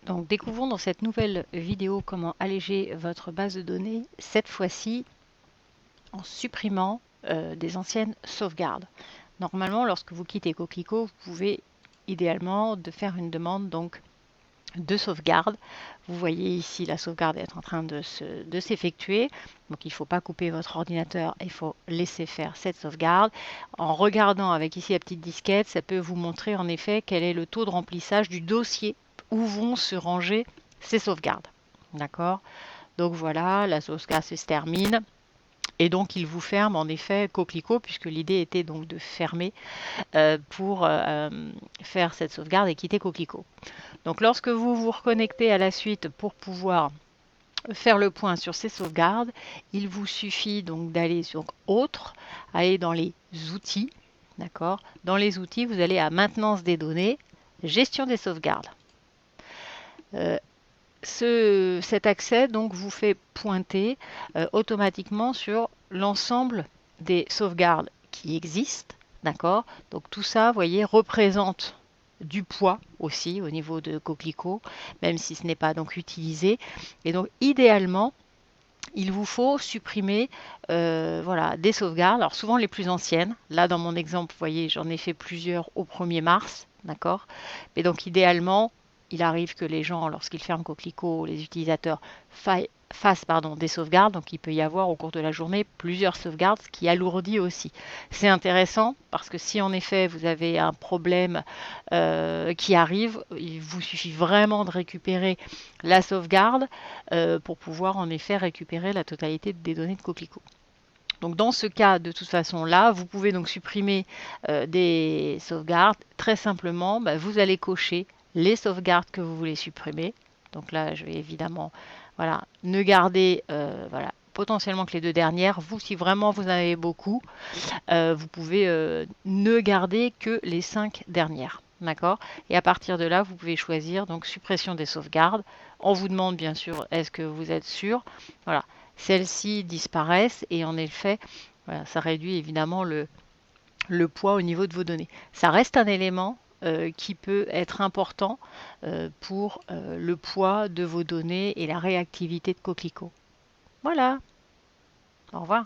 Donc découvrons dans cette nouvelle vidéo comment alléger votre base de données, cette fois-ci en supprimant des anciennes sauvegardes. Normalement, lorsque vous quittez Coquelicot, vous pouvez idéalement faire une demande donc de sauvegarde. Vous voyez ici la sauvegarde est en train de s'effectuer. Donc il ne faut pas couper votre ordinateur, il faut laisser faire cette sauvegarde. En regardant avec ici la petite disquette, ça peut vous montrer en effet quel est le taux de remplissage du dossier où vont se ranger ces sauvegardes. D'accord? Donc voilà, la sauvegarde se termine. Et donc il vous ferme en effet Coquelicot, puisque l'idée était donc de fermer pour faire cette sauvegarde et quitter Coquelicot. Donc lorsque vous vous reconnectez à la suite pour pouvoir faire le point sur ces sauvegardes, il vous suffit donc d'aller sur Autre, aller dans les outils, d'accord. Dans les outils, vous allez à Maintenance des données, Gestion des sauvegardes. Cet accès donc vous fait pointer automatiquement sur l'ensemble des sauvegardes qui existent, d'accord. Donc tout ça, vous voyez, représente du poids aussi au niveau de Coquelicot, même si ce n'est pas donc utilisé. Et donc idéalement, il vous faut supprimer voilà, des sauvegardes, alors souvent les plus anciennes. Là dans mon exemple, vous voyez, j'en ai fait plusieurs au 1er mars, d'accord. Mais donc idéalement, il arrive que les gens, lorsqu'ils ferment Coquelicot, les utilisateurs fassent des sauvegardes. Donc il peut y avoir au cours de la journée plusieurs sauvegardes, ce qui alourdit aussi. C'est intéressant parce que si en effet vous avez un problème qui arrive, il vous suffit vraiment de récupérer la sauvegarde pour pouvoir en effet récupérer la totalité des données de Coquelicot. Donc dans ce cas, de toute façon là, vous pouvez donc supprimer des sauvegardes. Très simplement, vous allez cocher les sauvegardes que vous voulez supprimer. Donc là, je vais évidemment voilà, ne garder voilà, potentiellement que les 2 dernières. Vous, si vraiment vous en avez beaucoup, vous pouvez ne garder que les 5 dernières. D'accord. Et à partir de là, vous pouvez choisir donc suppression des sauvegardes. On vous demande bien sûr, est-ce que vous êtes sûr? Voilà. Celles-ci disparaissent et en effet, voilà, ça réduit évidemment le poids au niveau de vos données. Ça reste un élément qui peut être important pour le poids de vos données et la réactivité de Coquelicot. Voilà. Au revoir.